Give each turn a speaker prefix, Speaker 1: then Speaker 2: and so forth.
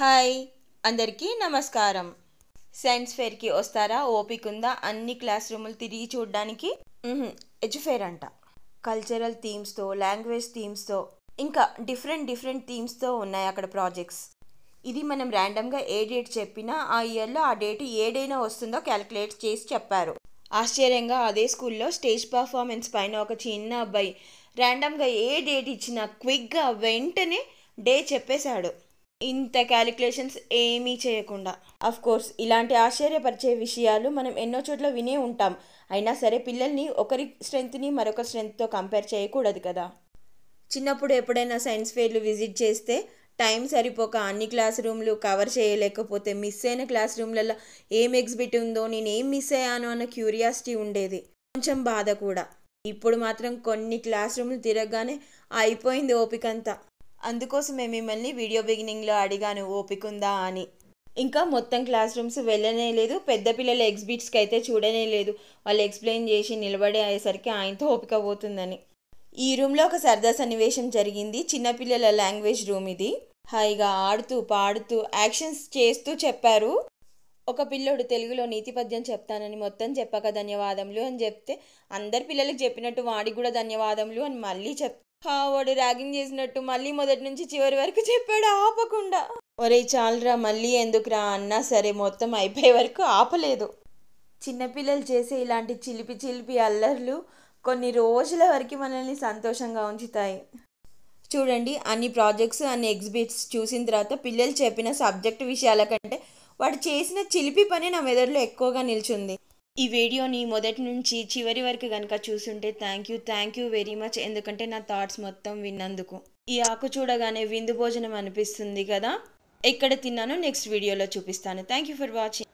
Speaker 1: Hi అందరికీ నమస్కారం. Science ఫేర్కి వస్తారా? ఓపిక ఉందా అన్ని క్లాస్ రూములు తిరిగి చూడడానికి? ఎడ్యుఫేర్ అంట. కల్చరల్ థీమ్స్తో, లాంగ్వేజ్ థీమ్స్తో, ఇంకా డిఫరెంట్ థీమ్స్తో ఉన్నాయి అక్కడ ప్రాజెక్ట్స్. ఇది మనం ర్యాండమ్గా ఏ డేట్ చెప్పినా ఆ ఇయర్లో ఆ డేట్ ఏ డేనా వస్తుందో క్యాలిక్యులేట్ చేసి చెప్పారు. ఆశ్చర్యంగా అదే స్కూల్లో స్టేజ్ పర్ఫార్మెన్స్ పైన ఒక చిన్న అబ్బాయి ర్యాండమ్గా ఏ డేట్ ఇచ్చినా క్విక్గా వెంటనే డే చెప్పేశాడు, ఇంత క్యాలిక్యులేషన్స్ ఏమీ చేయకుండా. కోర్స్ ఇలాంటి ఆశ్చర్యపరిచే విషయాలు మనం ఎన్నో చోట్ల వినే ఉంటాం. అయినా సరే పిల్లల్ని ఒకరి స్ట్రెంగ్త్ని మరొక స్ట్రెంగ్త్తో కంపేర్ చేయకూడదు కదా. చిన్నప్పుడు ఎప్పుడైనా సైన్స్ ఫేర్లు విజిట్ చేస్తే టైం సరిపోక అన్ని క్లాస్ రూమ్లు కవర్ చేయలేకపోతే మిస్ అయిన క్లాస్ రూమ్లలో ఏం ఎగ్జిబిట్ ఉందో, నేనేం మిస్ అయ్యాను అన్న క్యూరియాసిటీ ఉండేది, కొంచెం బాధ కూడా. ఇప్పుడు మాత్రం కొన్ని క్లాస్ రూమ్లు తిరగగానే అయిపోయింది ఓపికంతా. అందుకోసమే మిమ్మల్ని వీడియో బిగినింగ్లో అడిగాను ఓపిక ఉందా అని. ఇంకా మొత్తం క్లాస్ రూమ్స్ వెళ్ళనే లేదు, పెద్ద పిల్లల ఎగ్జిబిట్స్కి అయితే చూడనే లేదు. వాళ్ళు ఎక్స్ప్లెయిన్ చేసి నిలబడే అయ్యేసరికి ఆయనతో ఓపిక పోతుందని. ఈ రూమ్లో ఒక సరదా సన్నివేశం జరిగింది. చిన్నపిల్లల లాంగ్వేజ్ రూమ్ ఇది. హాయిగా ఆడుతూ పాడుతూ యాక్షన్స్ చేస్తూ చెప్పారు. ఒక పిల్లోడు తెలుగులో నీతి పద్యం చెప్తానని మొత్తం చెప్పక ధన్యవాదములు అని చెప్తే అందరి పిల్లలకి చెప్పినట్టు వాడికి కూడా ధన్యవాదములు అని మళ్ళీ వాడు ర్యాగింగ్ చేసినట్టు మళ్ళీ మొదటి నుంచి చివరి వరకు చెప్పాడు ఆపకుండా. ఒరే చాలరా మళ్ళీ ఎందుకురా అన్నా సరే మొత్తం అయిపోయే వరకు ఆపలేదు. చిన్నపిల్లలు చేసే ఇలాంటి చిలిపి అల్లర్లు కొన్ని రోజుల వరకు మనల్ని సంతోషంగా ఉంచుతాయి. చూడండి, అన్ని ప్రాజెక్ట్స్ అన్ని ఎగ్జిబిట్స్ చూసిన తర్వాత పిల్లలు చెప్పిన సబ్జెక్ట్ విషయాల కంటే వాడు చేసిన చిలిపి పని నా మెదడులో ఎక్కువగా నిల్చుంది. ఈ వీడియోని మొదటి నుంచి చివరి వరకు కనుక చూసుంటే థ్యాంక్ యూ వెరీ మచ్. ఎందుకంటే నా థాట్స్ మొత్తం విన్నందుకు. ఈ ఆకు చూడగానే విందు భోజనం అనిపిస్తుంది కదా. ఎక్కడ తిన్నానో నెక్స్ట్ వీడియోలో చూపిస్తాను. Thank you for watching.